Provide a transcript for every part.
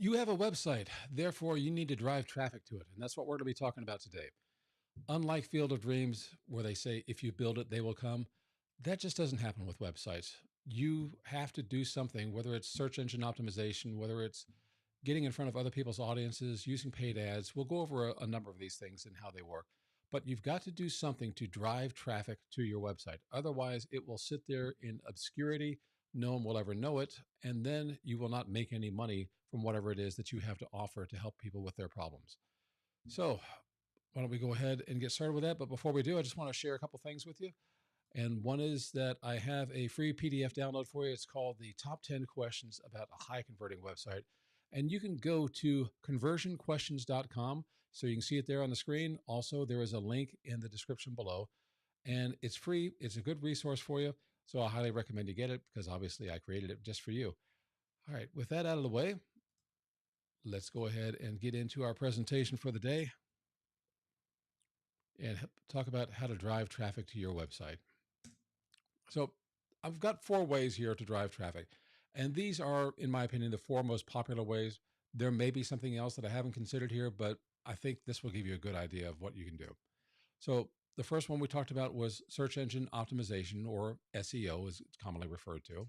You have a website, therefore you need to drive traffic to it. And that's what we're going to be talking about today. Unlike Field of Dreams, where they say if you build it, they will come, that just doesn't happen with websites. You have to do something, whether it's search engine optimization, whether it's getting in front of other people's audiences, using paid ads. We'll go over a number of these things and how they work. But you've got to do something to drive traffic to your website. Otherwise, it will sit there in obscurity. No one will ever know it. And then you will not make any money from whatever it is that you have to offer to help people with their problems. So, why don't we go ahead and get started with that? But before we do, I just want to share a couple things with you. And one is that I have a free PDF download for you. It's called the Top 10 Questions About a High Converting Website. And you can go to conversionquestions.com. So you can see it there on the screen. Also, there is a link in the description below. And it's free. It's a good resource for you. So I highly recommend you get it because obviously I created it just for you. All right, with that out of the way, let's go ahead and get into our presentation for the day and talk about how to drive traffic to your website. So I've got four ways here to drive traffic. And these are, in my opinion, the four most popular ways. There may be something else that I haven't considered here, but I think this will give you a good idea of what you can do. So the first one we talked about was search engine optimization, or SEO as it's commonly referred to.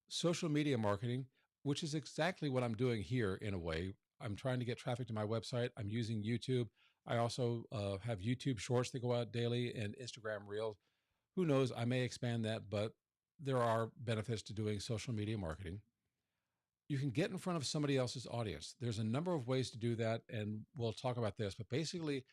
Social media marketing, which is exactly what I'm doing here in a way. I'm trying to get traffic to my website. I'm using YouTube. I also have YouTube shorts that go out daily and Instagram reels. Who knows? I may expand that, but there are benefits to doing social media marketing. You can get in front of somebody else's audience. There's a number of ways to do that, and we'll talk about this. But basically,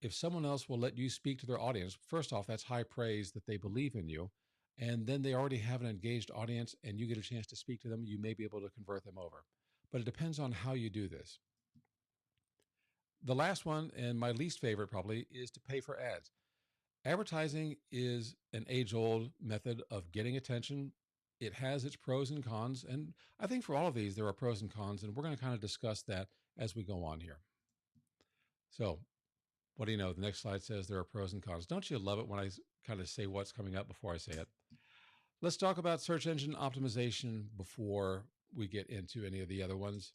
if someone else will let you speak to their audience, first off, that's high praise that they believe in you. And then they already have an engaged audience and you get a chance to speak to them, you may be able to convert them over. But it depends on how you do this. The last one, and my least favorite probably, is to pay for ads. Advertising is an age old method of getting attention. It has its pros and cons. And I think for all of these, there are pros and cons. And we're going to kind of discuss that as we go on here. So, what do you know? The next slide says there are pros and cons. Don't you love it when I kind of say what's coming up before I say it? Let's talk about search engine optimization before we get into any of the other ones.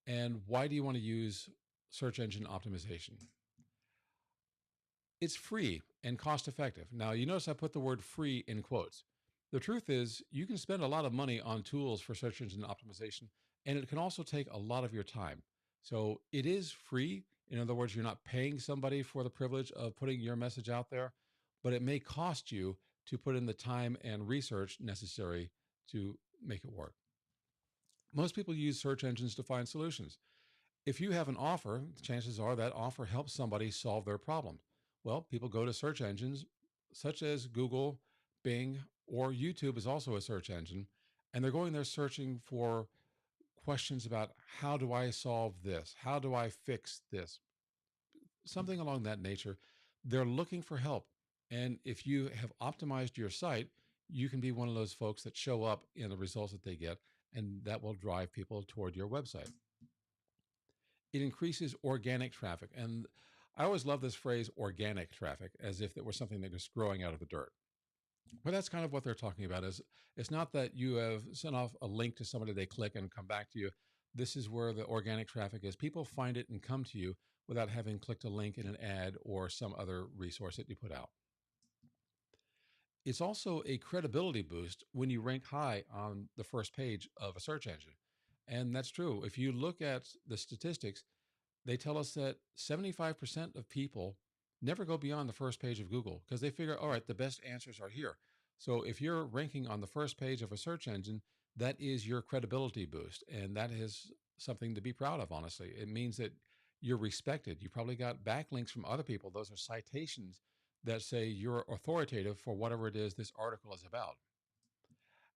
And why do you want to use search engine optimization? It's free and cost effective. Now, you notice I put the word free in quotes. The truth is, you can spend a lot of money on tools for search engine optimization, and it can also take a lot of your time. So it is free. In other words, you're not paying somebody for the privilege of putting your message out there, but it may cost you to put in the time and research necessary to make it work. Most people use search engines to find solutions. If you have an offer, chances are that offer helps somebody solve their problem. Well, people go to search engines such as Google, Bing, or YouTube is also a search engine, and they're going there searching for questions about how do I solve this? How do I fix this? Something along that nature. They're looking for help. And if you have optimized your site, you can be one of those folks that show up in the results that they get, and that will drive people toward your website. It increases organic traffic. And I always love this phrase, organic traffic, as if it were something that was growing out of the dirt. But that's kind of what they're talking about. Is it's not that you have sent off a link to somebody, they click and come back to you. This is where the organic traffic is. People find it and come to you without having clicked a link in an ad or some other resource that you put out. It's also a credibility boost when you rank high on the first page of a search engine. And that's true. If you look at the statistics, they tell us that 75% of people never go beyond the first page of Google because they figure, all right, the best answers are here. So if you're ranking on the first page of a search engine, that is your credibility boost. And that is something to be proud of, honestly. It means that you're respected. You probably got backlinks from other people. Those are citations that say you're authoritative for whatever it is this article is about.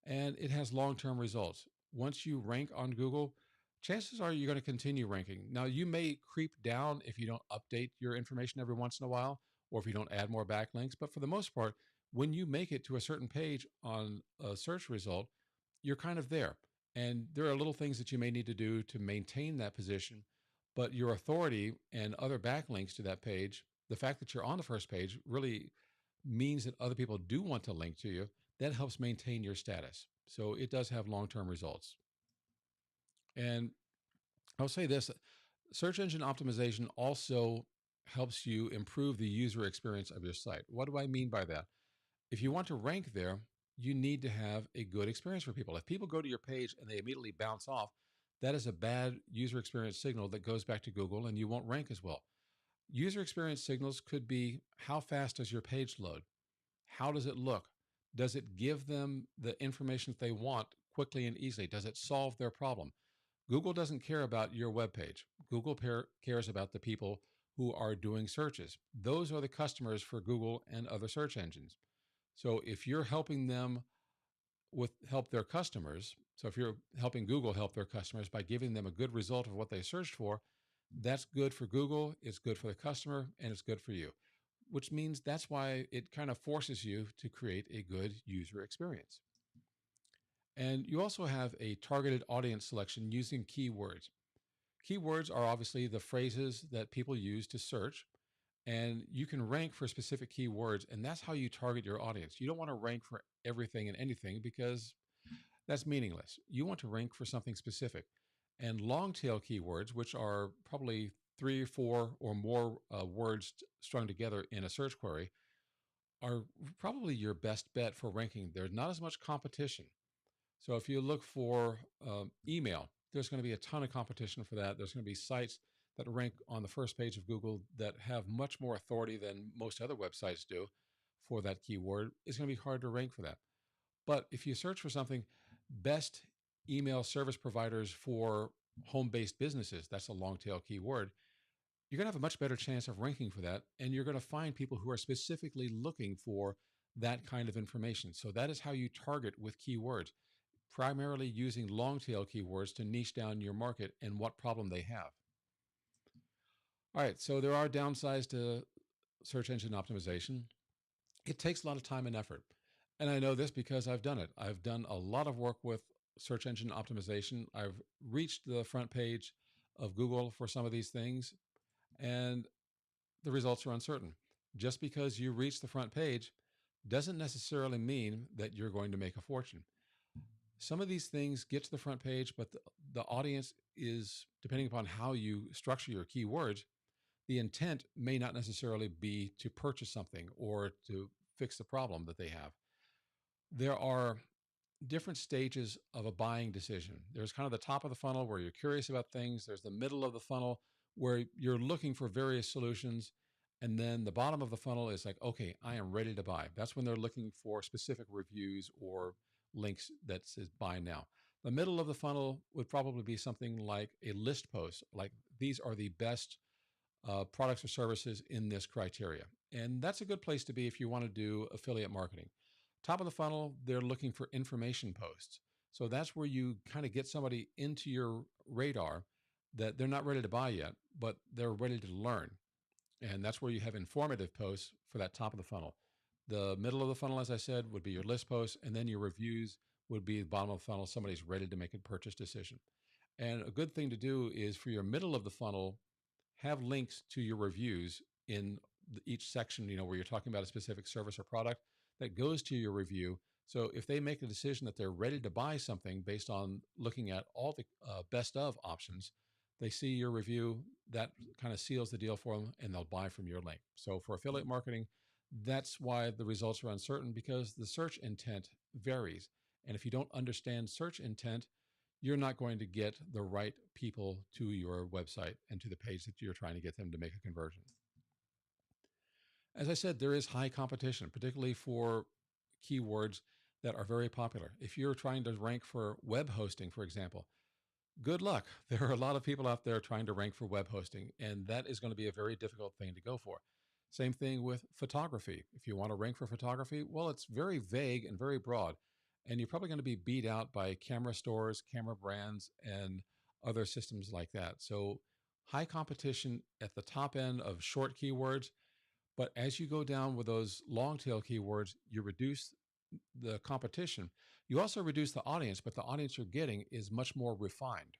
And it has long-term results. Once you rank on Google, chances are you're going to continue ranking. Now, you may creep down if you don't update your information every once in a while, or if you don't add more backlinks. But for the most part, when you make it to a certain page on a search result, you're kind of there. And there are little things that you may need to do to maintain that position. But your authority and other backlinks to that page, the fact that you're on the first page really means that other people do want to link to you. That helps maintain your status. So it does have long-term results. And I'll say this: search engine optimization also helps you improve the user experience of your site. What do I mean by that? If you want to rank there, you need to have a good experience for people. If people go to your page and they immediately bounce off, that is a bad user experience signal that goes back to Google and you won't rank as well. User experience signals could be: how fast does your page load? How does it look? Does it give them the information that they want quickly and easily? Does it solve their problem? Google doesn't care about your web page. Google cares about the people who are doing searches. Those are the customers for Google and other search engines. So if you're helping them with help their customers, so if you're helping Google help their customers by giving them a good result of what they searched for, that's good for Google, it's good for the customer, and it's good for you, which means that's why it kind of forces you to create a good user experience. And you also have a targeted audience selection using keywords. Keywords are obviously the phrases that people use to search, and you can rank for specific keywords, and that's how you target your audience. You don't want to rank for everything and anything because that's meaningless. You want to rank for something specific. And long tail keywords, which are probably three or four or more words strung together in a search query, are probably your best bet for ranking. There's not as much competition. So if you look for email, there's going to be a ton of competition for that. There's going to be sites that rank on the first page of Google that have much more authority than most other websites do for that keyword. It's going to be hard to rank for that. But if you search for something, best email service providers for home-based businesses, that's a long tail keyword, you're going to have a much better chance of ranking for that. And you're going to find people who are specifically looking for that kind of information. So that is how you target with keywords, primarily using long tail keywords to niche down your market and what problem they have. All right, so there are downsides to search engine optimization. It takes a lot of time and effort. And I know this because I've done it. I've done a lot of work with search engine optimization. I've reached the front page of Google for some of these things, and the results are uncertain. Just because you reach the front page doesn't necessarily mean that you're going to make a fortune. Some of these things get to the front page, but the audience is, depending upon how you structure your keywords, the intent may not necessarily be to purchase something or to fix the problem that they have. There are different stages of a buying decision. There's kind of the top of the funnel where you're curious about things. There's the middle of the funnel where you're looking for various solutions. And then the bottom of the funnel is like, okay, I am ready to buy. That's when they're looking for specific reviews or links that says buy now. The middle of the funnel would probably be something like a list post, like these are the best products or services in this criteria. And that's a good place to be if you want to do affiliate marketing. Top of the funnel, they're looking for information posts. So that's where you kind of get somebody into your radar that they're not ready to buy yet, but they're ready to learn. And that's where you have informative posts for that top of the funnel. The middle of the funnel, as I said, would be your list posts, and then your reviews would be the bottom of the funnel. Somebody's ready to make a purchase decision. And a good thing to do is for your middle of the funnel, have links to your reviews in each section, where you're talking about a specific service or product that goes to your review. So if they make a decision that they're ready to buy something based on looking at all the best of options, they see your review, that kind of seals the deal for them, and they'll buy from your link. So for affiliate marketing, that's why the results are uncertain, because the search intent varies. And if you don't understand search intent, you're not going to get the right people to your website and to the page that you're trying to get them to make a conversion. As I said, there is high competition, particularly for keywords that are very popular. If you're trying to rank for web hosting, for example, good luck. There are a lot of people out there trying to rank for web hosting, and that is going to be a very difficult thing to go for. Same thing with photography. If you want to rank for photography, well, it's very vague and very broad, and you're probably going to be beat out by camera stores, camera brands, and other systems like that. So high competition at the top end of short keywords, but as you go down with those long tail keywords, you reduce the competition. You also reduce the audience, but the audience you're getting is much more refined.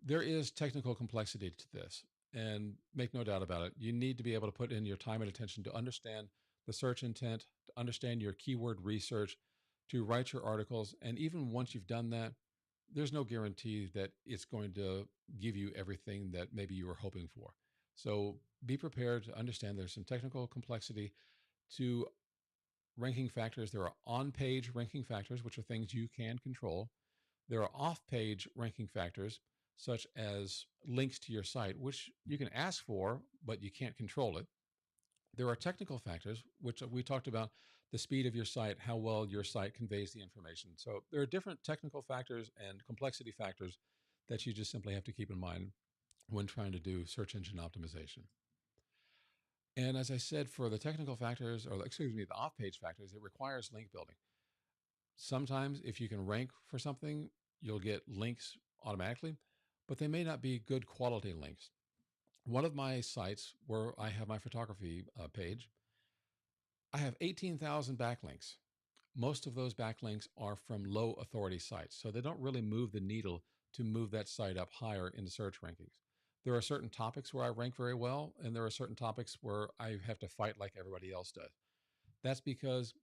There is technical complexity to this, and make no doubt about it. You need to be able to put in your time and attention to understand the search intent, to understand your keyword research, to write your articles. And even once you've done that, there's no guarantee that it's going to give you everything that maybe you were hoping for. So be prepared to understand there's some technical complexity to ranking factors. There are on page ranking factors, which are things you can control. There are off page ranking factors, such as links to your site, which you can ask for, but you can't control it. There are technical factors, which we talked about the speed of your site, how well your site conveys the information. So there are different technical factors and complexity factors that you just simply have to keep in mind when trying to do search engine optimization. And as I said, for the technical factors, or excuse me, the off page factors, it requires link building. Sometimes, if you can rank for something, you'll get links automatically, but they may not be good quality links. One of my sites where I have my photography page, I have 18,000 backlinks. Most of those backlinks are from low authority sites, so they don't really move the needle to move that site up higher in the search rankings. There are certain topics where I rank very well, and there are certain topics where I have to fight like everybody else does. That's because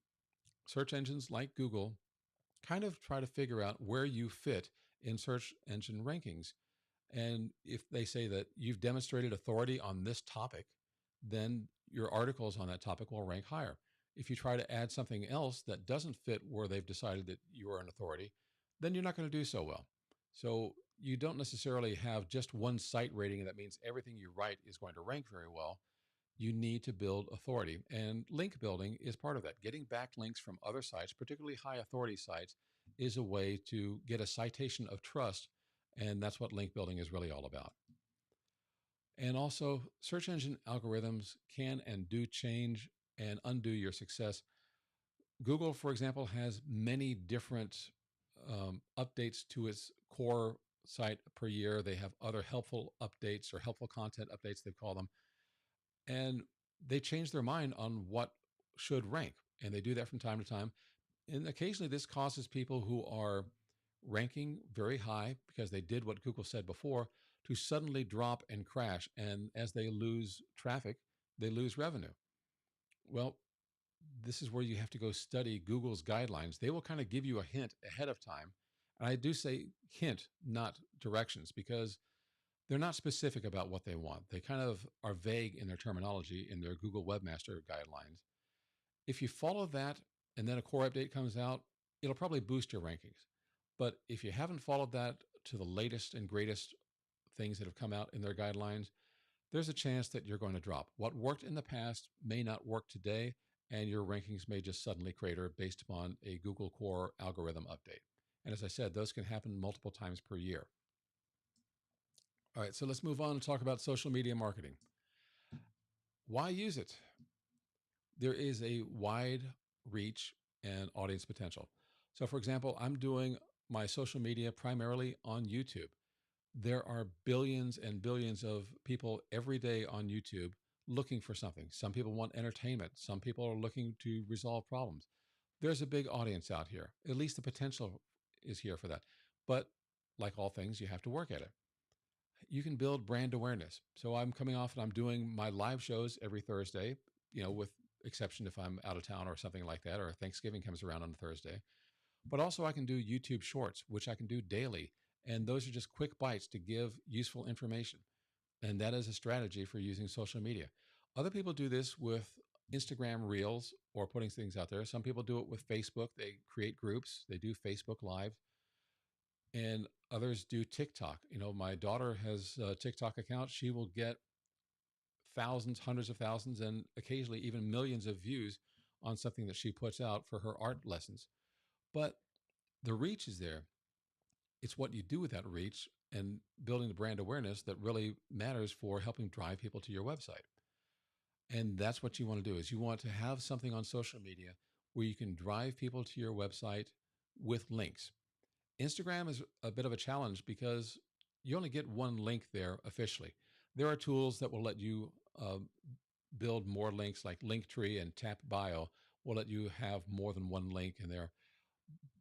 search engines like Google kind of try to figure out where you fit in search engine rankings. And if they say that you've demonstrated authority on this topic, then your articles on that topic will rank higher. If you try to add something else that doesn't fit where they've decided that you are an authority, then you're not going to do so well. So you don't necessarily have just one site rating, and that means everything you write is going to rank very well. You need to build authority. And link building is part of that. Getting backlinks from other sites, particularly high authority sites, is a way to get a citation of trust. And that's what link building is really all about. And also, search engine algorithms can and do change and undo your success. Google, for example, has many different updates to its core site per year. They have other helpful updates or helpful content updates, they call them. And they change their mind on what should rank. And they do that from time to time. And occasionally, this causes people who are ranking very high because they did what Google said before to suddenly drop and crash. And as they lose traffic, they lose revenue. Well, this is where you have to go study Google's guidelines. They will kind of give you a hint ahead of time. And I do say hint, not directions, because they're not specific about what they want. They kind of are vague in their terminology in their Google Webmaster guidelines. If you follow that and then a core update comes out, it'll probably boost your rankings. But if you haven't followed that to the latest and greatest things that have come out in their guidelines, there's a chance that you're going to drop. What worked in the past may not work today, and your rankings may just suddenly crater based upon a Google core algorithm update. And as I said, those can happen multiple times per year. All right, so let's move on and talk about social media marketing. Why use it? There is a wide reach and audience potential. So, for example, I'm doing my social media primarily on YouTube. There are billions and billions of people every day on YouTube looking for something. Some people want entertainment, some people are looking to resolve problems. There's a big audience out here. At least the potential is here for that. But like all things, you have to work at it. You can build brand awareness. So I'm coming off and I'm doing my live shows every Thursday, with exception if I'm out of town or something like that, or Thanksgiving comes around on a Thursday. But also I can do YouTube shorts, which I can do daily. And those are just quick bites to give useful information. And that is a strategy for using social media. Other people do this with Instagram Reels or putting things out there. Some people do it with Facebook. They create groups, they do Facebook Live, and others do TikTok. My daughter has a TikTok account. She will get thousands, hundreds of thousands, and occasionally even millions of views on something that she puts out for her art lessons. But the reach is there. It's what you do with that reach and building the brand awareness that really matters for helping drive people to your website. And that's what you want to do is you want to have something on social media where you can drive people to your website with links. Instagram is a bit of a challenge because you only get one link there officially. There are tools that will let you build more links, like Linktree and Tap Bio will let you have more than one link in there.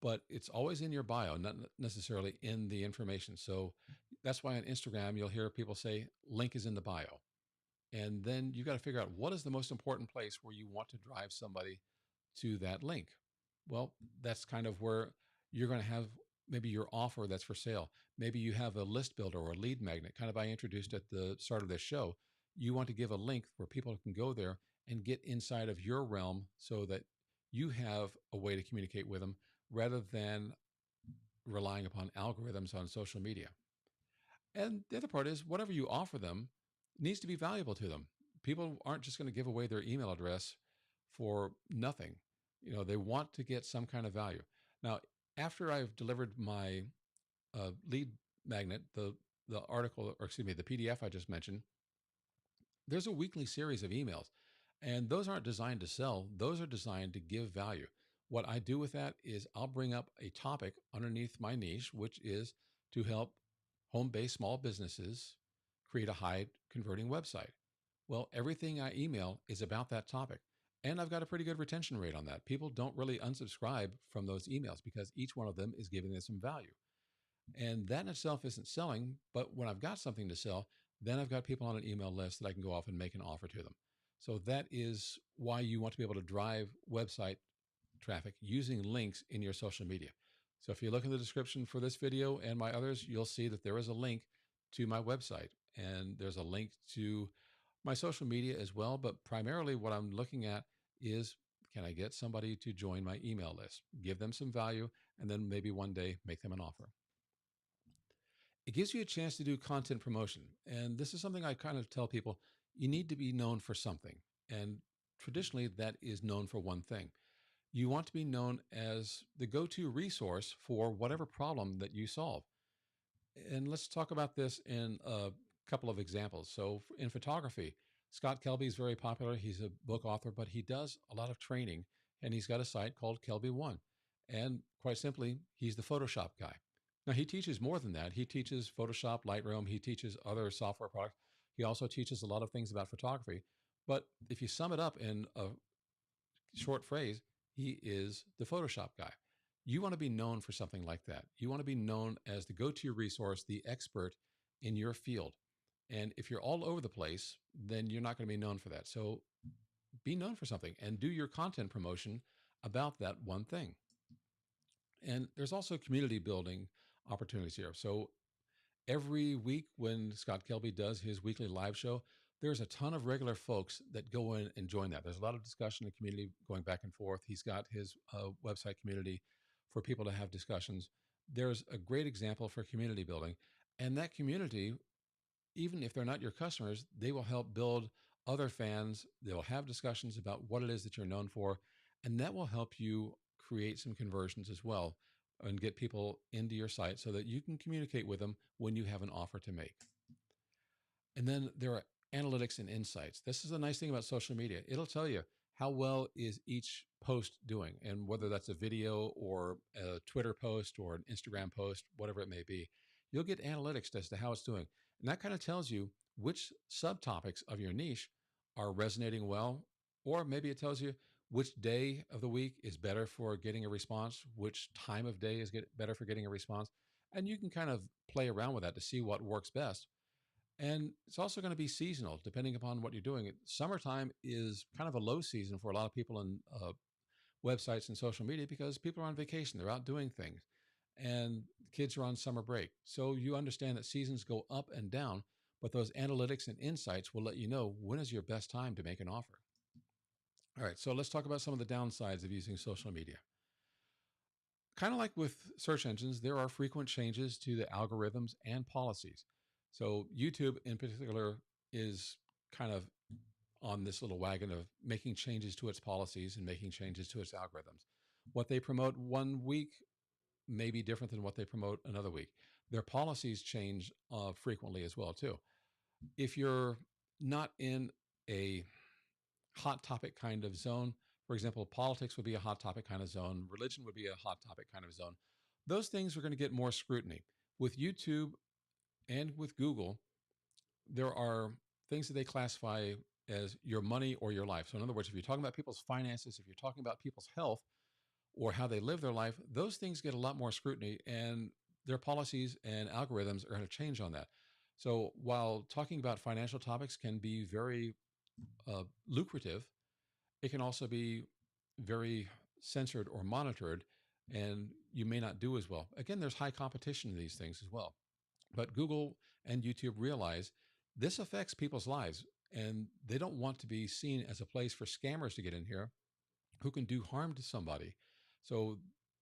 But it's always in your bio, not necessarily in the information. So that's why on Instagram, you'll hear people say, link is in the bio. And then you got to figure out what is the most important place where you want to drive somebody to that link. Well, that's kind of where you're going to have maybe your offer that's for sale. Maybe you have a list builder or a lead magnet, kind of I introduced at the start of this show. You want to give a link where people can go there and get inside of your realm so that you have a way to communicate with them rather than relying upon algorithms on social media. And the other part is whatever you offer them needs to be valuable to them. People aren't just going to give away their email address for nothing. They want to get some kind of value. Now, after I've delivered my lead magnet, the article, or excuse me, the PDF I just mentioned, there's a weekly series of emails, and those aren't designed to sell. Those are designed to give value. What I do with that is I'll bring up a topic underneath my niche, which is to help home-based small businesses create a high converting website. Well, everything I email is about that topic. And I've got a pretty good retention rate on that. People don't really unsubscribe from those emails because each one of them is giving them some value. And that in itself isn't selling, but when I've got something to sell, then I've got people on an email list that I can go off and make an offer to them. So that is why you want to be able to drive website traffic using links in your social media. So if you look in the description for this video and my others, you'll see that there is a link to my website, and there's a link to my social media as well. But primarily what I'm looking at is, can I get somebody to join my email list, give them some value, and then maybe one day make them an offer. It gives you a chance to do content promotion. And this is something I kind of tell people, you need to be known for something. And traditionally, that is known for one thing. You want to be known as the go-to resource for whatever problem that you solve. And let's talk about this in a couple of examples. So in photography, Scott Kelby is very popular. He's a book author, but he does a lot of training, and he's got a site called Kelby One. And quite simply, he's the Photoshop guy. Now, he teaches more than that. He teaches Photoshop, Lightroom. He teaches other software products. He also teaches a lot of things about photography. But if you sum it up in a short phrase, he is the Photoshop guy. You want to be known for something like that. You want to be known as the go-to resource, the expert in your field. And if you're all over the place, then you're not going to be known for that. So be known for something and do your content promotion about that one thing. And there's also community building opportunities here. So every week when Scott Kelby does his weekly live show, there's a ton of regular folks that go in and join that. There's a lot of discussion in the community going back and forth. He's got his website community for people to have discussions. There's a great example for community building. And that community, even if they're not your customers, they will help build other fans. They'll have discussions about what it is that you're known for. And that will help you create some conversions as well and get people into your site so that you can communicate with them when you have an offer to make. And then there are analytics and insights. This is a nice thing about social media. It'll tell you how well is each post doing, and whether that's a video or a Twitter post or an Instagram post, whatever it may be, you'll get analytics as to how it's doing. And that kind of tells you which subtopics of your niche are resonating well, or maybe it tells you which day of the week is better for getting a response, which time of day is better for getting a response. And you can kind of play around with that to see what works best. And it's also going to be seasonal, depending upon what you're doing. Summertime is kind of a low season for a lot of people in websites and social media because people are on vacation, they're out doing things, and kids are on summer break. So you understand that seasons go up and down, but those analytics and insights will let you know when is your best time to make an offer. All right, so let's talk about some of the downsides of using social media. Kind of like with search engines, there are frequent changes to the algorithms and policies. So YouTube in particular is kind of on this little wagon of making changes to its policies and making changes to its algorithms. What they promote one week may be different than what they promote another week. Their policies change frequently as well too. If you're not in a hot topic kind of zone, for example, politics would be a hot topic kind of zone, religion would be a hot topic kind of zone. Those things are going to get more scrutiny. With YouTube and with Google, there are things that they classify as your money or your life. So in other words, if you're talking about people's finances, if you're talking about people's health or how they live their life, those things get a lot more scrutiny, and their policies and algorithms are going to change on that. So while talking about financial topics can be very lucrative, it can also be very censored or monitored, and you may not do as well. Again, there's high competition in these things as well. But Google and YouTube realize this affects people's lives, and they don't want to be seen as a place for scammers to get in here who can do harm to somebody. So,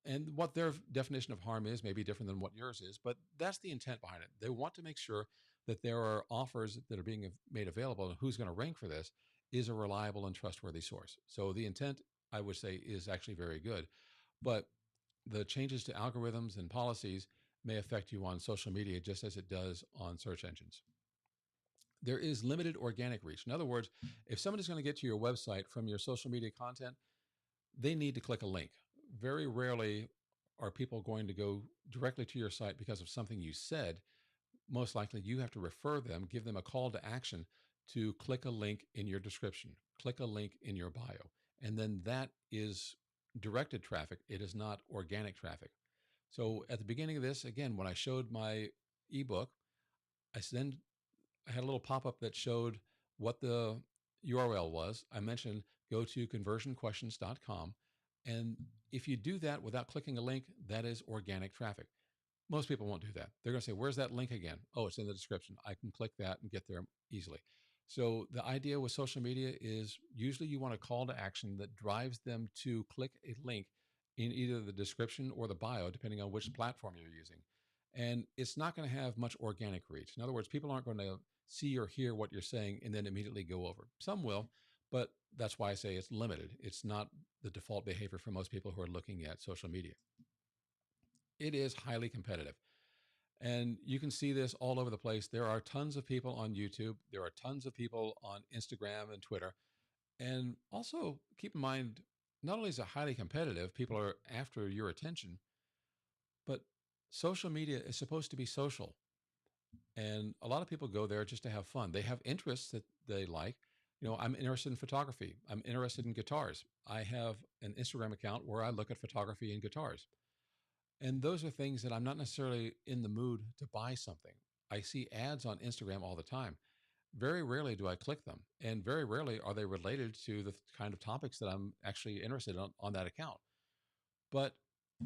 and what their definition of harm is may be different than what yours is, but that's the intent behind it. They want to make sure that there are offers that are being made available, and who's going to rank for this is a reliable and trustworthy source. So the intent, I would say, is actually very good. But the changes to algorithms and policies may affect you on social media just as it does on search engines. There is limited organic reach. In other words, if somebody's going to get to your website from your social media content, they need to click a link. Very rarely are people going to go directly to your site because of something you said. Most likely, you have to refer them, give them a call to action to click a link in your description, click a link in your bio. And then that is directed traffic. It is not organic traffic. So at the beginning of this, again, when I showed my ebook, then I had a little pop-up that showed what the URL was. I mentioned go to conversionquestions.com. And if you do that without clicking a link, that is organic traffic. Most people won't do that. They're going to say, where's that link again? Oh, it's in the description. I can click that and get there easily. So the idea with social media is usually you want a call to action that drives them to click a link in either the description or the bio, depending on which platform you're using. And it's not going to have much organic reach. In other words, people aren't going to see or hear what you're saying and then immediately go over. Some will, but that's why I say it's limited. It's not the default behavior for most people who are looking at social media. It is highly competitive. And you can see this all over the place. There are tons of people on YouTube. There are tons of people on Instagram and Twitter. And also keep in mind, not only is it highly competitive, people are after your attention, but social media is supposed to be social. And a lot of people go there just to have fun. They have interests that they like. You know, I'm interested in photography. I'm interested in guitars. I have an Instagram account where I look at photography and guitars. And those are things that I'm not necessarily in the mood to buy something. I see ads on Instagram all the time. Very rarely do I click them. And very rarely are they related to the kind of topics that I'm actually interested in on that account. But,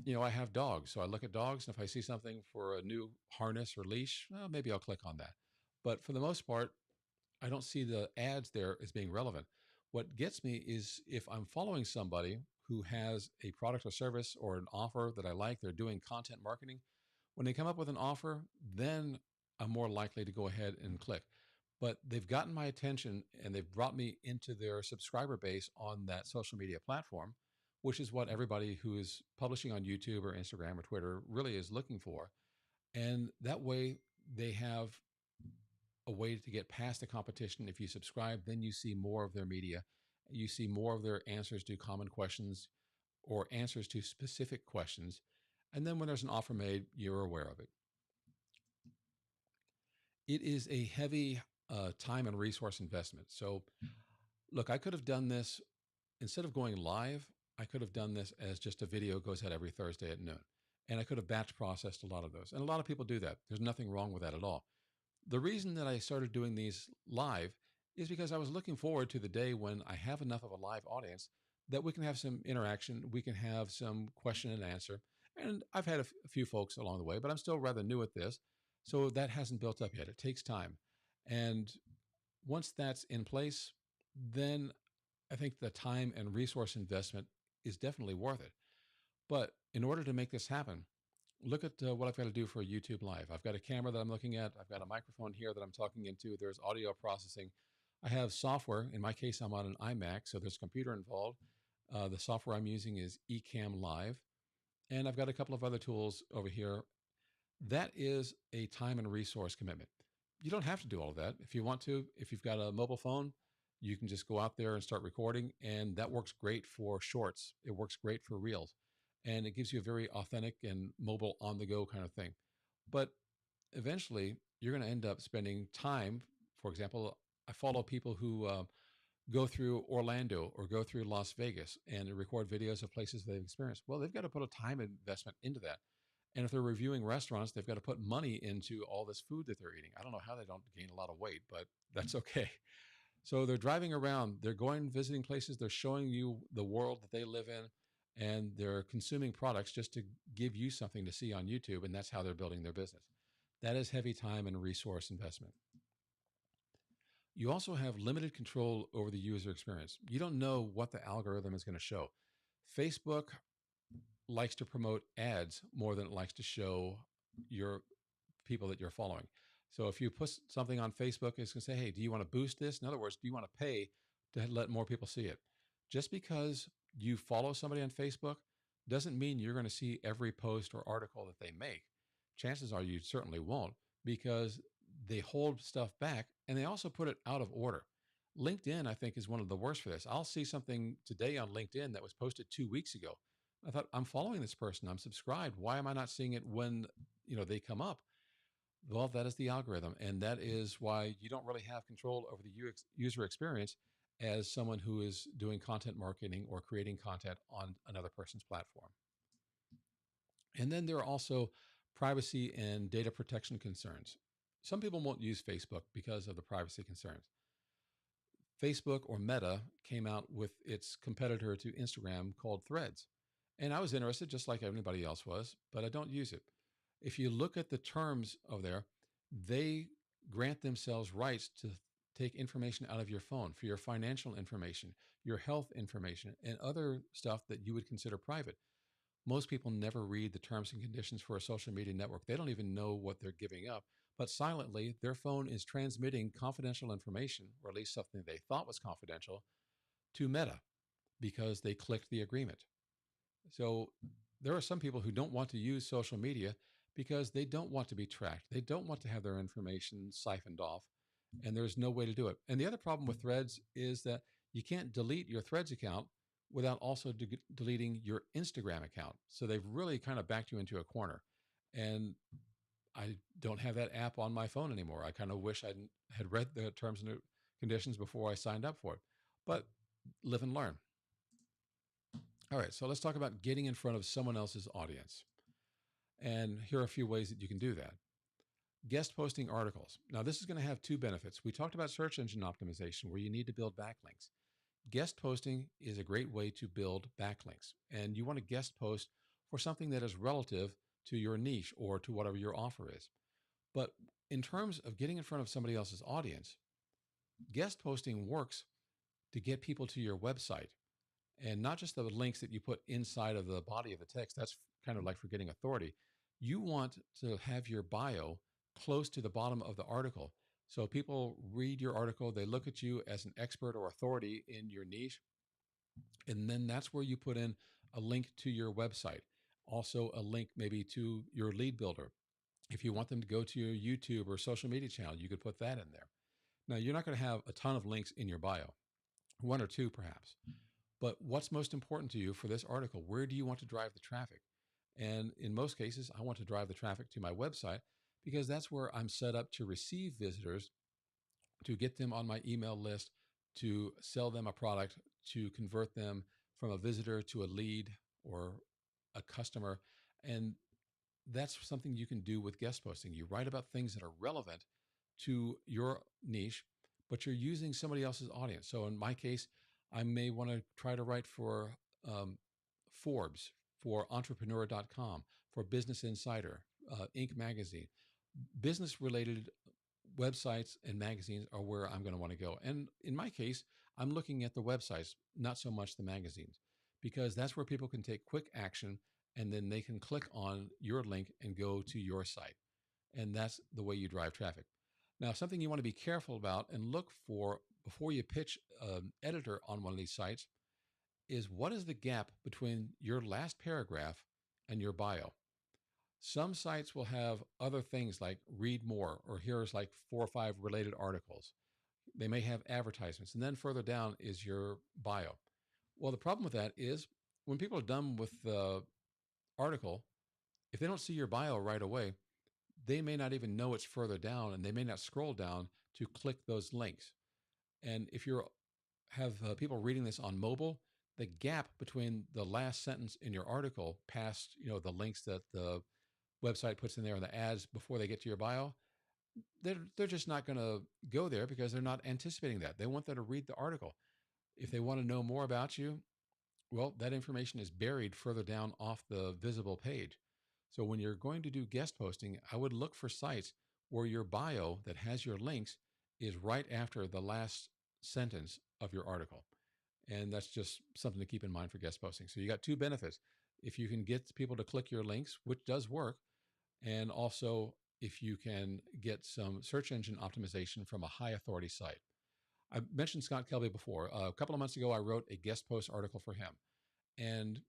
you know, I have dogs. So I look at dogs. And if I see something for a new harness or leash, well, maybe I'll click on that. But for the most part, I don't see the ads there as being relevant. What gets me is if I'm following somebody who has a product or service or an offer that I like, they're doing content marketing. When they come up with an offer, then I'm more likely to go ahead and click. But they've gotten my attention and they've brought me into their subscriber base on that social media platform, which is what everybody who is publishing on YouTube or Instagram or Twitter really is looking for. And that way they have a way to get past the competition. If you subscribe, then you see more of their media. You see more of their answers to common questions or answers to specific questions. And then when there's an offer made, you're aware of it. It is a heavy time and resource investment. So, look, I could have done this instead of going live. I could have done this as just a video goes out every Thursday at noon. And I could have batch processed a lot of those. And a lot of people do that. There's nothing wrong with that at all. The reason that I started doing these live is because I was looking forward to the day when I have enough of a live audience that we can have some interaction, we can have some question and answer. And I've had a few folks along the way, but I'm still rather new at this. So that hasn't built up yet. It takes time. And once that's in place, then I think the time and resource investment is definitely worth it. But in order to make this happen, look at what I've got to do for a YouTube Live. I've got a camera that I'm looking at. I've got a microphone here that I'm talking into. There's audio processing. I have software. In my case, I'm on an iMac, so there's a computer involved. The software I'm using is Ecamm Live. And I've got a couple of other tools over here. That is a time and resource commitment. You don't have to do all of that. If you want to, if you've got a mobile phone, you can just go out there and start recording. And that works great for shorts. It works great for reels. And it gives you a very authentic and mobile on the go kind of thing. But eventually, you're going to end up spending time. For example, I follow people who go through Orlando or go through Las Vegas and record videos of places they've experienced. Well, they've got to put a time investment into that. And if they're reviewing restaurants, they've got to put money into all this food that they're eating. I don't know how they don't gain a lot of weight, but that's okay. So they're driving around, they're going visiting places, they're showing you the world that they live in, and they're consuming products just to give you something to see on YouTube, and that's how they're building their business. That is heavy time and resource investment. You also have limited control over the user experience. You don't know what the algorithm is going to show. Facebook likes to promote ads more than it likes to show your people that you're following. So if you put something on Facebook, it's going to say, hey, do you want to boost this? In other words, do you want to pay to let more people see it? Just because you follow somebody on Facebook doesn't mean you're going to see every post or article that they make. Chances are you certainly won't, because they hold stuff back and they also put it out of order. LinkedIn, I think, is one of the worst for this. I'll see something today on LinkedIn that was posted 2 weeks ago. I thought, I'm following this person, I'm subscribed. Why am I not seeing it when they come up? Well, that is the algorithm, and that is why you don't really have control over the user experience as someone who is doing content marketing or creating content on another person's platform. And then there are also privacy and data protection concerns. Some people won't use Facebook because of the privacy concerns. Facebook, or Meta, came out with its competitor to Instagram called Threads. And I was interested, just like anybody else was, but I don't use it. If you look at the terms of there, they grant themselves rights to take information out of your phone for your financial information, your health information, and other stuff that you would consider private. Most people never read the terms and conditions for a social media network. They don't even know what they're giving up. But silently, their phone is transmitting confidential information, or at least something they thought was confidential, to Meta because they clicked the agreement. So there are some people who don't want to use social media because they don't want to be tracked. They don't want to have their information siphoned off, and there's no way to do it. And the other problem with Threads is that you can't delete your Threads account without also deleting your Instagram account. So they've really kind of backed you into a corner. And I don't have that app on my phone anymore. I kind of wish I had read the terms and conditions before I signed up for it. But live and learn. All right, so let's talk about getting in front of someone else's audience. And here are a few ways that you can do that. Guest posting articles. Now, this is going to have two benefits. We talked about search engine optimization, where you need to build backlinks. Guest posting is a great way to build backlinks. And you want to guest post for something that is relative to your niche or to whatever your offer is. But in terms of getting in front of somebody else's audience, guest posting works to get people to your website. And not just the links that you put inside of the body of the text. That's kind of like for getting authority. You want to have your bio close to the bottom of the article. So people read your article, they look at you as an expert or authority in your niche. And then that's where you put in a link to your website. Also a link maybe to your lead builder. If you want them to go to your YouTube or social media channel, you could put that in there. Now, you're not going to have a ton of links in your bio, one or two perhaps. But what's most important to you for this article? Where do you want to drive the traffic? And in most cases, I want to drive the traffic to my website because that's where I'm set up to receive visitors, to get them on my email list, to sell them a product, to convert them from a visitor to a lead or a customer. And that's something you can do with guest posting. You write about things that are relevant to your niche, but you're using somebody else's audience. So in my case, I may want to try to write for Forbes, for entrepreneur.com, for Business Insider, Inc. magazine. Business related websites and magazines are where I'm going to want to go. And in my case, I'm looking at the websites, not so much the magazines, because that's where people can take quick action and then they can click on your link and go to your site. And that's the way you drive traffic. Now, something you want to be careful about and look for before you pitch an editor on one of these sites is, what is the gap between your last paragraph and your bio? Some sites will have other things like read more, or here's like 4 or 5 related articles. They may have advertisements, and then further down is your bio. Well, the problem with that is when people are done with the article, if they don't see your bio right away, they may not even know it's further down, and they may not scroll down to click those links. And if you have people reading this on mobile, the gap between the last sentence in your article past the links that the website puts in there and the ads before they get to your bio, they're just not going to go there because they're not anticipating that. They want them to read the article. If they want to know more about you, Well, that information is buried further down off the visible page. So when you're going to do guest posting, I would look for sites where your bio that has your links is right after the last sentence of your article. And that's just something to keep in mind for guest posting. So you got two benefits. If you can get people to click your links, which does work, and also if you can get some search engine optimization from a high authority site. I mentioned Scott Kelby before. A couple of months ago, I wrote a guest post article for him. And,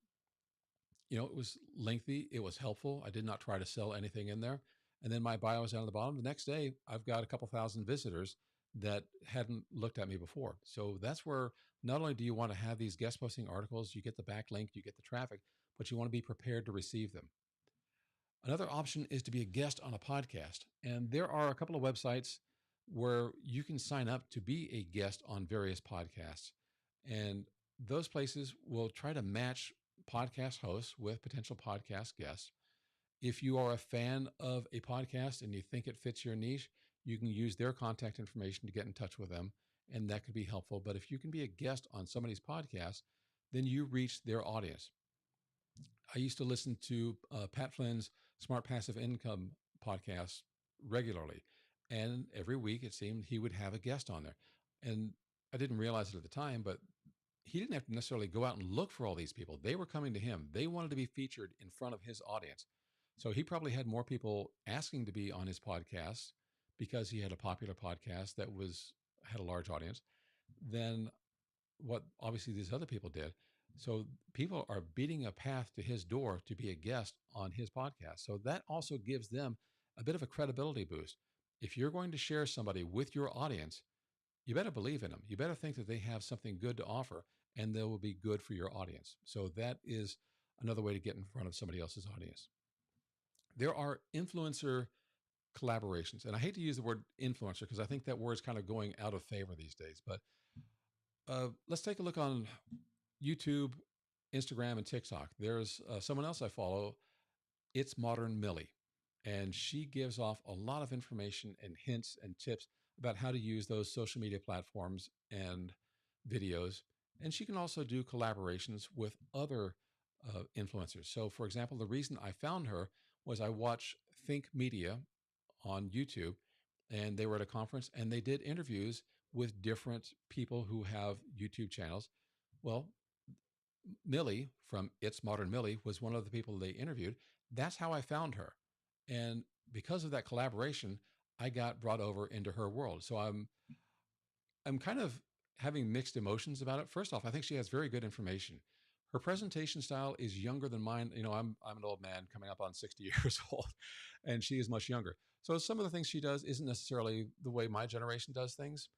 it was lengthy. It was helpful. I did not try to sell anything in there. And then my bio was down at the bottom. The next day, I've got a couple thousand visitors that hadn't looked at me before. So that's where not only do you want to have these guest posting articles, you get the backlink, you get the traffic, but you want to be prepared to receive them. Another option is to be a guest on a podcast. And there are a couple of websites where you can sign up to be a guest on various podcasts. And those places will try to match podcast hosts with potential podcast guests. If you are a fan of a podcast and you think it fits your niche, you can use their contact information to get in touch with them, and that could be helpful. But if you can be a guest on somebody's podcast, then you reach their audience. I used to listen to Pat Flynn's Smart Passive Income podcast regularly. And every week it seemed he would have a guest on there. And I didn't realize it at the time, but he didn't have to necessarily go out and look for all these people. They were coming to him. They wanted to be featured in front of his audience. So he probably had more people asking to be on his podcast because he had a popular podcast that was had a large audience than what obviously these other people did. So people are beating a path to his door to be a guest on his podcast. So that also gives them a bit of a credibility boost. If you're going to share somebody with your audience, you better believe in them. You better think that they have something good to offer and they will be good for your audience. So that is another way to get in front of somebody else's audience. There are influencer collaborations. And I hate to use the word influencer because I think that word is kind of going out of favor these days. But let's take a look on YouTube, Instagram, and TikTok. There's someone else I follow. It's Modern Millie. And she gives off a lot of information and hints and tips about how to use those social media platforms and videos. And she can also do collaborations with other influencers. So, for example, the reason I found her was I watched Think Media on YouTube, and they were at a conference and they did interviews with different people who have YouTube channels. Well, Millie from It's Modern Millie was one of the people they interviewed. That's how I found her. And because of that collaboration, I got brought over into her world. So I'm kind of having mixed emotions about it. First off, I think she has very good information. Her presentation style is younger than mine. I'm an old man coming up on 60 years old, and she is much younger. So some of the things she does isn't necessarily the way my generation does things,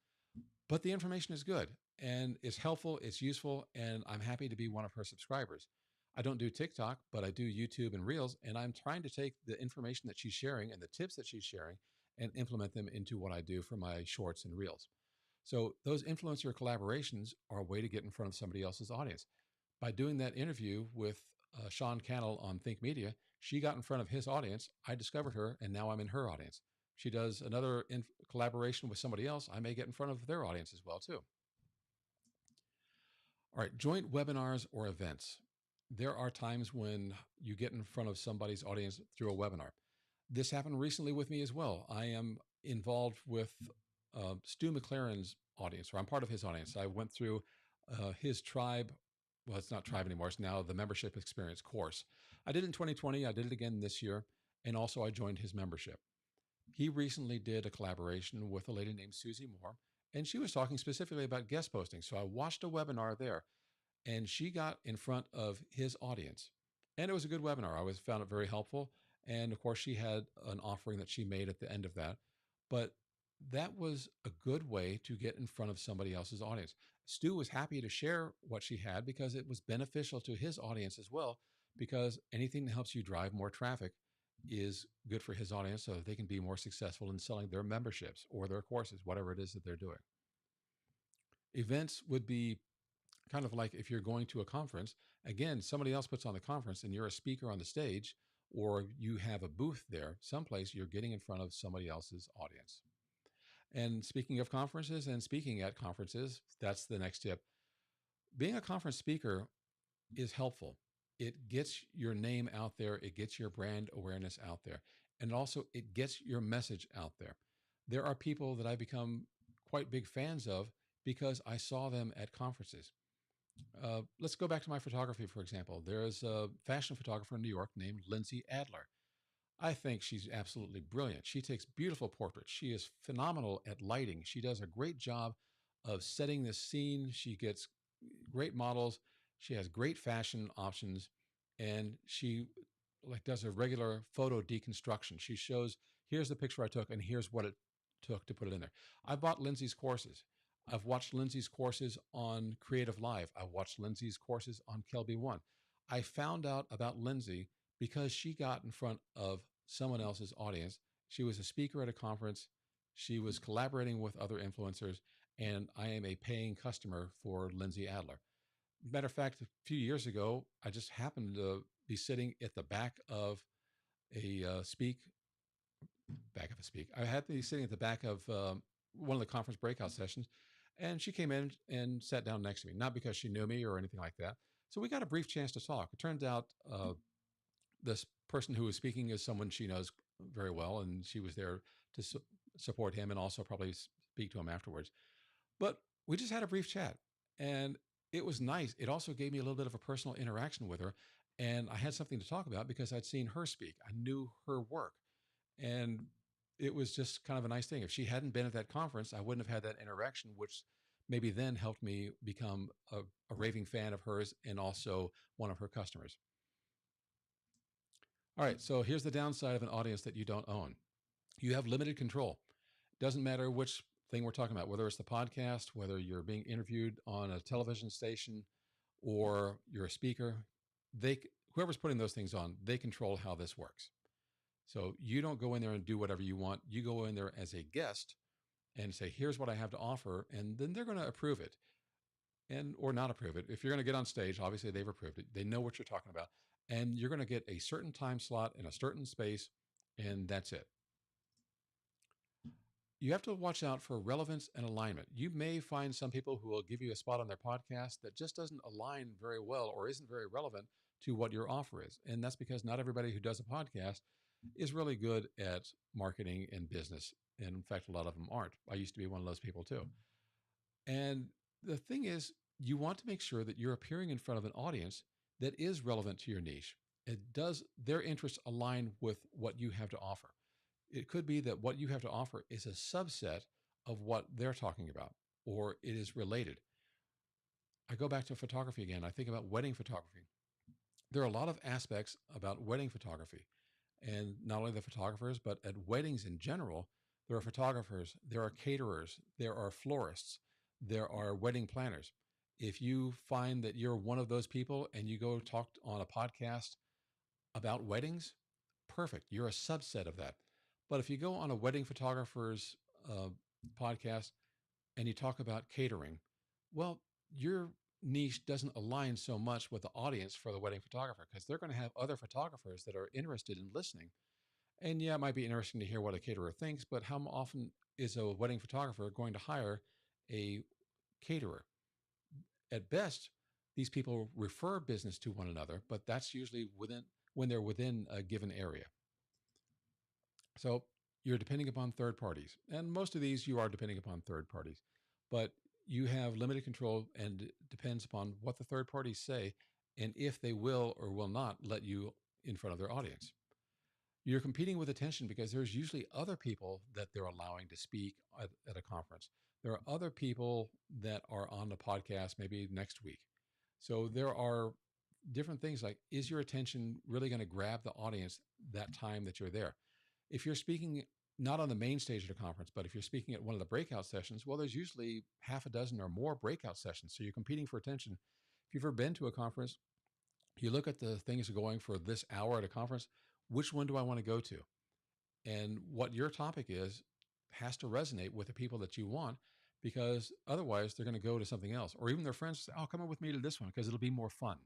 but the information is good and it's helpful, it's useful, and I'm happy to be one of her subscribers. I don't do TikTok, but I do YouTube and Reels, and I'm trying to take the information that she's sharing and the tips that she's sharing and implement them into what I do for my shorts and Reels. So those influencer collaborations are a way to get in front of somebody else's audience. By doing that interview with Sean Cannell on Think Media, she got in front of his audience. I discovered her, and now I'm in her audience. She does another collaboration with somebody else. I may get in front of their audience as well too. All right, joint webinars or events. There are times when you get in front of somebody's audience through a webinar. This happened recently with me as well. I am involved with Stu McLaren's audience, or I'm part of his audience. I went through his tribe. Well, it's not tribe anymore. It's now the membership experience course. I did it in 2020. I did it again this year. And also I joined his membership. He recently did a collaboration with a lady named Susie Moore, and she was talking specifically about guest posting. So I watched a webinar there, and she got in front of his audience. And it was a good webinar. I always found it very helpful. And of course, she had an offering that she made at the end of that. But that was a good way to get in front of somebody else's audience. Stu was happy to share what she had because it was beneficial to his audience as well, because anything that helps you drive more traffic is good for his audience so that they can be more successful in selling their memberships or their courses, whatever it is that they're doing. Events would be kind of like if you're going to a conference, again, somebody else puts on the conference and you're a speaker on the stage or you have a booth there, someplace you're getting in front of somebody else's audience. And speaking of conferences and speaking at conferences, that's the next tip. Being a conference speaker is helpful. It gets your name out there, it gets your brand awareness out there, and also it gets your message out there. There are people that I've become quite big fans of because I saw them at conferences. Let's go back to my photography, for example. There's a fashion photographer in New York named Lindsay Adler. I think she's absolutely brilliant. She takes beautiful portraits. She is phenomenal at lighting. She does a great job of setting the scene. She gets great models. She has great fashion options, and she like does a regular photo deconstruction. She shows, here's the picture I took and here's what it took to put it in there. I bought Lindsay's courses. I've watched Lindsay's courses on Creative Live. I've watched Lindsay's courses on Kelby One. I found out about Lindsay because she got in front of someone else's audience. She was a speaker at a conference. She was collaborating with other influencers, and I am a paying customer for Lindsay Adler. Matter of fact, a few years ago, I just happened to be sitting at the back of a speak. I had to be sitting at the back of one of the conference breakout sessions, and she came in and sat down next to me, not because she knew me or anything like that. So we got a brief chance to talk. It turns out this person who was speaking is someone she knows very well, and she was there to support him and also probably speak to him afterwards. But we just had a brief chat, and it was nice. It also gave me a little bit of a personal interaction with her, and I had something to talk about because I'd seen her speak. I knew her work, and it was just kind of a nice thing. If she hadn't been at that conference, I wouldn't have had that interaction, which maybe then helped me become a raving fan of hers and also one of her customers. All right, so here's the downside of an audience that you don't own. You have limited control. Doesn't matter which thing we're talking about, whether it's the podcast, whether you're being interviewed on a television station, or you're a speaker. They Whoever's putting those things on, they control how this works. So you don't go in there and do whatever you want. You go in there as a guest and say, "Here's what I have to offer," and then they're going to approve it and or not approve it. If you're going to get on stage, obviously they've approved it. They know what you're talking about, and you're going to get a certain time slot in a certain space, and that's it. You have to watch out for relevance and alignment. You may find some people who will give you a spot on their podcast that just doesn't align very well or isn't very relevant to what your offer is. And that's because not everybody who does a podcast is really good at marketing and business. And in fact, a lot of them aren't. I used to be one of those people too. And the thing is, you want to make sure that you're appearing in front of an audience that is relevant to your niche. It does their interests align with what you have to offer. It could be that what you have to offer is a subset of what they're talking about, or it is related. I go back to photography again. I think about wedding photography. There are a lot of aspects about wedding photography, and not only the photographers, but at weddings in general, there are photographers, there are caterers, there are florists, there are wedding planners. If you find that you're one of those people and you go talk on a podcast about weddings, perfect. You're a subset of that. But if you go on a wedding photographer's uh, podcast and you talk about catering, well, your niche doesn't align so much with the audience for the wedding photographer because they're going to have other photographers that are interested in listening. And yeah, it might be interesting to hear what a caterer thinks, but how often is a wedding photographer going to hire a caterer? At best, these people refer business to one another, but that's usually within when they're within a given area. So you're depending upon third parties. And most of these you are depending upon third parties. But you have limited control and it depends upon what the third parties say and if they will or will not let you in front of their audience. You're competing with attention because there's usually other people that they're allowing to speak at a conference. There are other people that are on the podcast maybe next week. So there are different things like, is your attention really going to grab the audience that time that you're there? If you're speaking not on the main stage of the conference, but if you're speaking at one of the breakout sessions, well, there's usually half a dozen or more breakout sessions. So you're competing for attention. If you've ever been to a conference, you look at the things going for this hour at a conference, which one do I want to go to? And what your topic is has to resonate with the people that you want because otherwise they're going to go to something else. Or even their friends say, oh, come on with me to this one because it'll be more fun.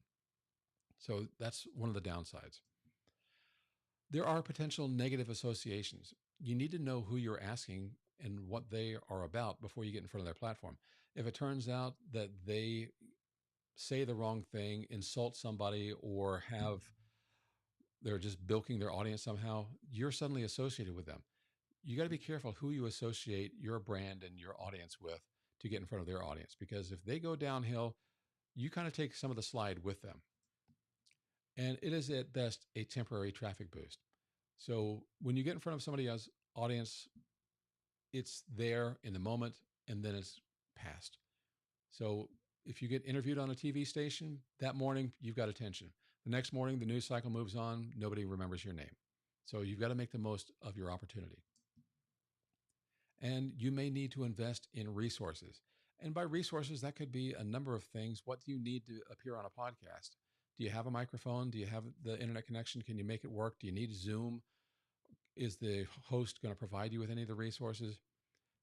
So that's one of the downsides. There are potential negative associations. You need to know who you're asking and what they are about before you get in front of their platform. If it turns out that they say the wrong thing, insult somebody, or have they're just bilking their audience somehow, you're suddenly associated with them. You got to be careful who you associate your brand and your audience with to get in front of their audience, because if they go downhill, you kind of take some of the slide with them. And it is at best a temporary traffic boost. So when you get in front of somebody else's audience, it's there in the moment and then it's past. So if you get interviewed on a TV station that morning, you've got attention. The next morning, the news cycle moves on, nobody remembers your name. So you've got to make the most of your opportunity. And you may need to invest in resources. And by resources, that could be a number of things. What do you need to appear on a podcast? Do you have a microphone? Do you have the internet connection? Can you make it work? Do you need Zoom? Is the host going to provide you with any of the resources?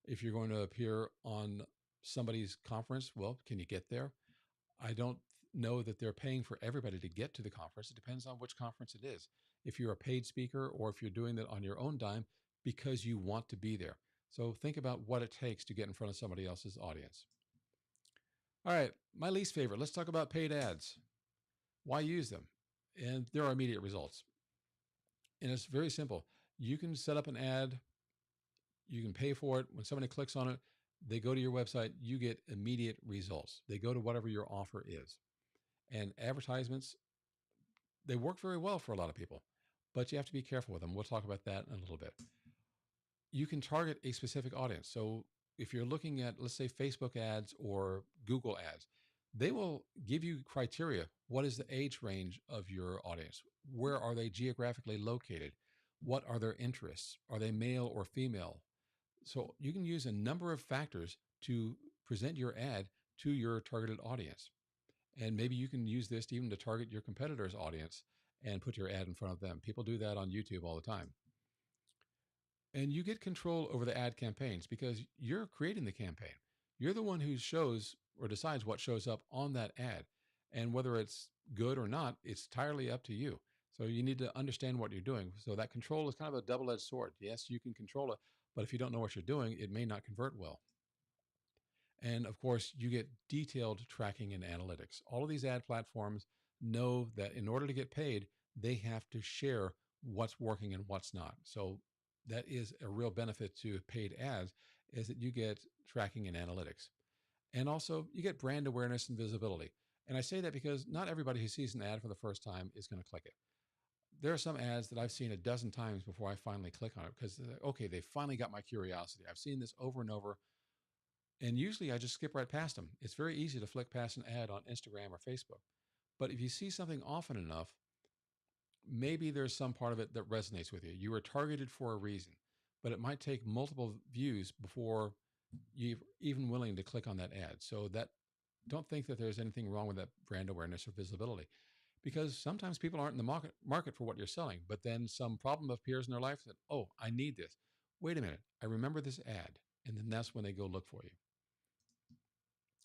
If you're going to appear on somebody's conference, well, can you get there? I don't know that they're paying for everybody to get to the conference. It depends on which conference it is. If you're a paid speaker or if you're doing that on your own dime because you want to be there. So think about what it takes to get in front of somebody else's audience. All right, my least favorite. Let's talk about paid ads. Why use them? And there are immediate results. And it's very simple. You can set up an ad, you can pay for it. When somebody clicks on it, they go to your website, you get immediate results. They go to whatever your offer is. And advertisements, they work very well for a lot of people, but you have to be careful with them. We'll talk about that in a little bit. You can target a specific audience. So if you're looking at, let's say, Facebook ads or Google ads, they will give you criteria. What is the age range of your audience? Where are they geographically located? What are their interests? Are they male or female? So you can use a number of factors to present your ad to your targeted audience. And maybe you can use this even to target your competitor's audience and put your ad in front of them. People do that on YouTube all the time. And you get control over the ad campaigns because you're creating the campaign. You're the one who shows or decides what shows up on that ad. And whether it's good or not, it's entirely up to you. So you need to understand what you're doing. So that control is kind of a double-edged sword. Yes, you can control it, but if you don't know what you're doing, it may not convert well. And of course, you get detailed tracking and analytics. All of these ad platforms know that in order to get paid, they have to share what's working and what's not. So that is a real benefit to paid ads, is that you get tracking and analytics. And also you get brand awareness and visibility. And I say that because not everybody who sees an ad for the first time is going to click it. There are some ads that I've seen a dozen times before I finally click on it because, okay, they finally got my curiosity. I've seen this over and over. And usually I just skip right past them. It's very easy to flick past an ad on Instagram or Facebook. But if you see something often enough, maybe there's some part of it that resonates with you. You were targeted for a reason, but it might take multiple views before you're even willing to click on that ad. So that don't think that there's anything wrong with that brand awareness or visibility, because sometimes people aren't in the market for what you're selling, but then some problem appears in their life that, oh, I need this. Wait a minute, I remember this ad. And then that's when they go look for you.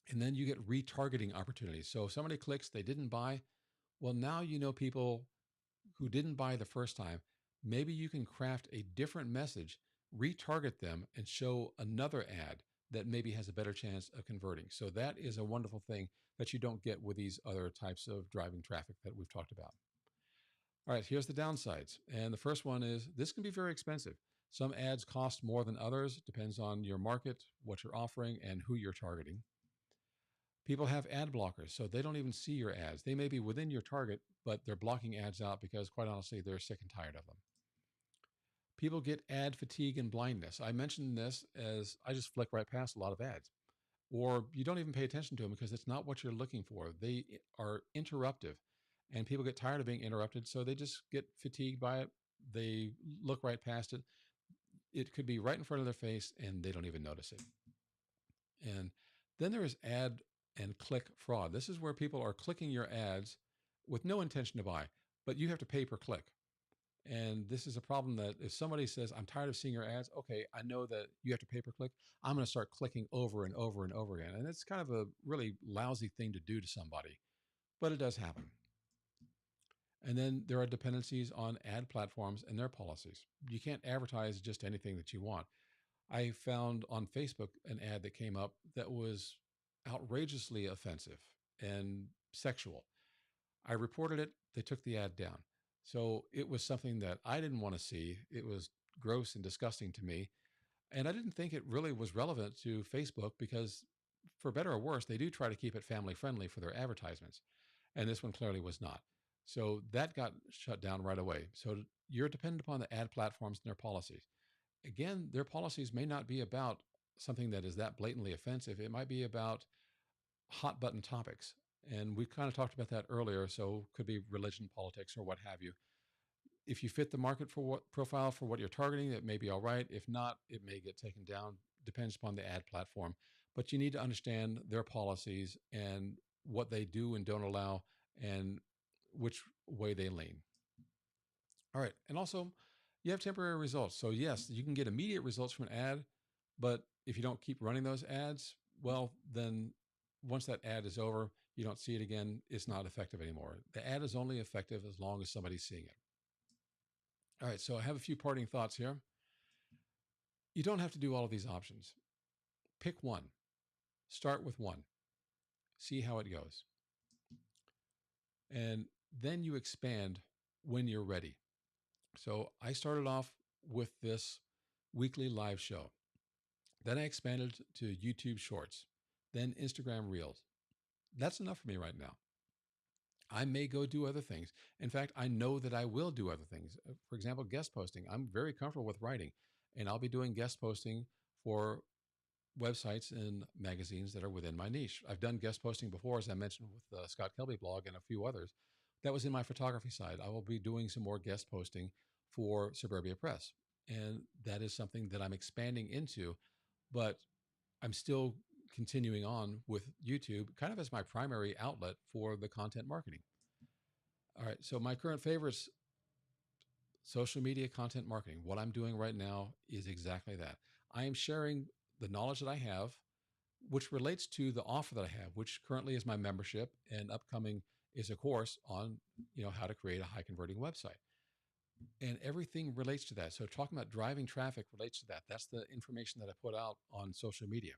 And then you get retargeting opportunities. So if somebody clicks, they didn't buy, well, now you know people who didn't buy the first time. Maybe you can craft a different message, retarget them, and show another ad that maybe has a better chance of converting. So that is a wonderful thing that you don't get with these other types of driving traffic that we've talked about. All right, here's the downsides. And the first one is this can be very expensive. Some ads cost more than others. It depends on your market, what you're offering, and who you're targeting. People have ad blockers, so they don't even see your ads. They may be within your target, but they're blocking ads out because, quite honestly, they're sick and tired of them. People get ad fatigue and blindness. I mentioned this as I just flick right past a lot of ads. Or you don't even pay attention to them because it's not what you're looking for. They are interruptive, and people get tired of being interrupted, so they just get fatigued by it. They look right past it. It could be right in front of their face, and they don't even notice it. And then there is ad and click fraud. This is where people are clicking your ads with no intention to buy, but you have to pay per click. And this is a problem that if somebody says, I'm tired of seeing your ads, okay, I know that you have to pay per click. I'm going to start clicking over and over and over again. And it's kind of a really lousy thing to do to somebody, but it does happen. And then there are dependencies on ad platforms and their policies. You can't advertise just anything that you want. I found on Facebook an ad that came up that was outrageously offensive. and sexual. I reported it. They took the ad down. So it was something that I didn't want to see. It was gross and disgusting to me. And I didn't think it really was relevant to Facebook because, for better or worse, they do try to keep it family friendly for their advertisements. And this one clearly was not. So that got shut down right away. So you're dependent upon the ad platforms and their policies. Again, their policies may not be about something that is that blatantly offensive. It might be about hot button topics. And we kind of talked about that earlier. So it could be religion, politics, or what have you. If you fit the market for what profile for what you're targeting, it may be all right. If not, it may get taken down. Depends upon the ad platform. But you need to understand their policies and what they do and don't allow and which way they lean. All right. And also, you have temporary results. So, yes, you can get immediate results from an ad, but if you don't keep running those ads, well, then once that ad is over, you don't see it again, it's not effective anymore. The ad is only effective as long as somebody's seeing it. All right. So, I have a few parting thoughts here. You don't have to do all of these options. Pick one, start with one, see how it goes. And then you expand when you're ready. So I started off with this weekly live show. Then I expanded to YouTube Shorts, then Instagram Reels. That's enough for me right now. I may go do other things. In fact, I know that I will do other things. For example, guest posting. I'm very comfortable with writing, and I'll be doing guest posting for websites and magazines that are within my niche. I've done guest posting before, as I mentioned, with the Scott Kelby blog and a few others. That was in my photography side. I will be doing some more guest posting for Suburbia Press. And that is something that I'm expanding into, but I'm still continuing on with YouTube kind of as my primary outlet for the content marketing. All right. So my current favorites, social media content marketing. What I'm doing right now is exactly that. I am sharing the knowledge that I have, which relates to the offer that I have, which currently is my membership, and upcoming is a course on how to create a high converting website. And everything relates to that. So talking about driving traffic relates to that. That's the information that I put out on social media.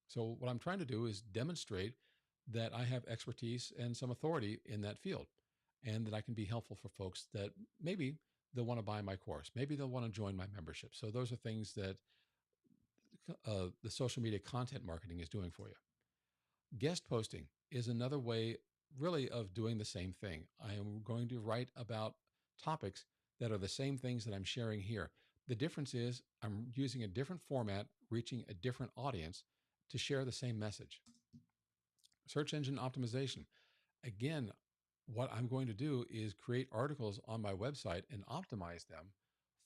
So what I'm trying to do is demonstrate that I have expertise and some authority in that field, and that I can be helpful for folks that maybe they'll want to buy my course. Maybe they'll want to join my membership. So those are things that the social media content marketing is doing for you. Guest posting is another way, really, of doing the same thing. I am going to write about topics that are the same things that I'm sharing here. The difference is I'm using a different format, reaching a different audience to share the same message. Search engine optimization. Again, what I'm going to do is create articles on my website and optimize them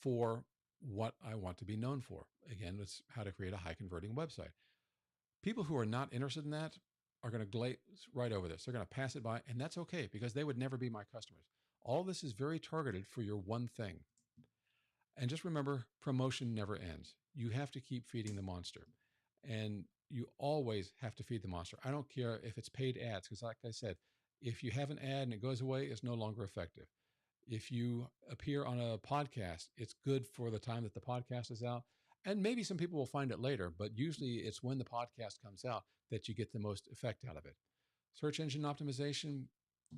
for what I want to be known for. Again, it's how to create a high converting website. People who are not interested in that are going to glaze right over this. They're going to pass it by, and that's okay because they would never be my customers. All this is very targeted for your one thing. And just remember, promotion never ends. You have to keep feeding the monster. And you always have to feed the monster. I don't care if it's paid ads, because like I said, if you have an ad and it goes away, it's no longer effective. If you appear on a podcast, it's good for the time that the podcast is out. And maybe some people will find it later, but usually it's when the podcast comes out that you get the most effect out of it. Search engine optimization,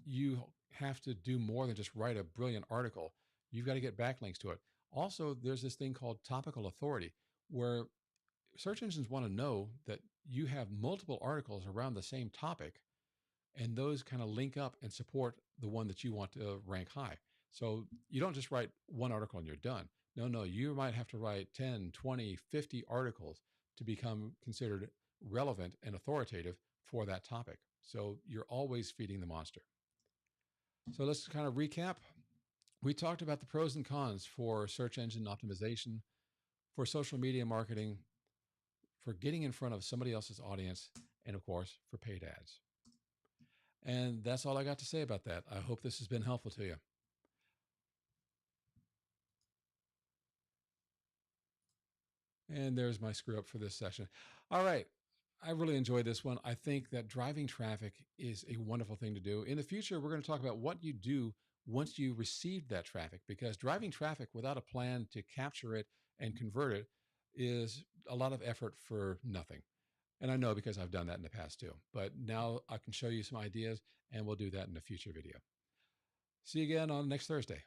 you have to do more than just write a brilliant article. You've got to get backlinks to it. Also, there's this thing called topical authority, where search engines want to know that you have multiple articles around the same topic, and those kind of link up and support the one that you want to rank high. So you don't just write one article and you're done. No, you might have to write 10, 20, 50 articles to become considered relevant and authoritative for that topic. So you're always feeding the monster. So let's kind of recap. We talked about the pros and cons for search engine optimization, for social media marketing, for getting in front of somebody else's audience, and of course, for paid ads. And that's all I got to say about that. I hope this has been helpful to you. And there's my screw up for this session. All right. I really enjoyed this one. I think that driving traffic is a wonderful thing to do. In the future, we're going to talk about what you do once you receive that traffic, because driving traffic without a plan to capture it and convert it is a lot of effort for nothing. And I know because I've done that in the past too. But now I can show you some ideas, and we'll do that in a future video. See you again on next Thursday.